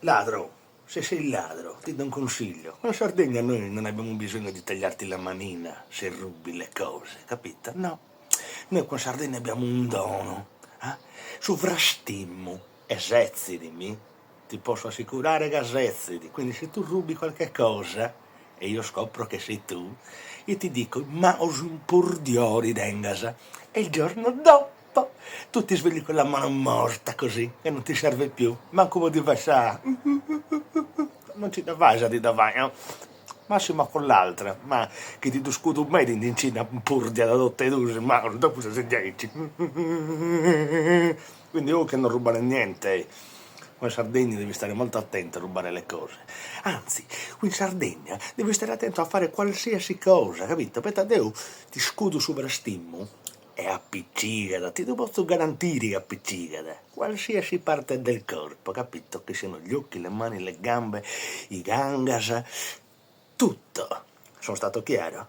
Ladro, se sei ladro, ti do un consiglio. Qua in Sardegna noi non abbiamo bisogno di tagliarti la manina se rubi le cose, capito? No. Noi qua in Sardegna abbiamo un dono. Sovrastimmo, esercitimi, ti posso assicurare che eserciti. Quindi se tu rubi qualche cosa e io scopro che sei tu, io ti dico, ma ho un pur di ori d'engasa. E il giorno dopo tu ti svegli con la mano morta così, e non ti serve più. Ma come ti fa? Non ci dava di davanti, massimo con l'altra, ma che ti discuto un medio in Cina pur di adotte due, ma dopo se 10. Quindi che non rubare niente. Qua in Sardegna devi stare molto attento a rubare le cose. Anzi, qui in Sardegna devi stare attento a fare qualsiasi cosa, capito? Per Tadeu ti scudo sovrastimmo e appiccicata, ti posso garantire che appiccicata, qualsiasi parte del corpo, capito? Che siano gli occhi, le mani, le gambe, i gangas, tutto. Sono stato chiaro?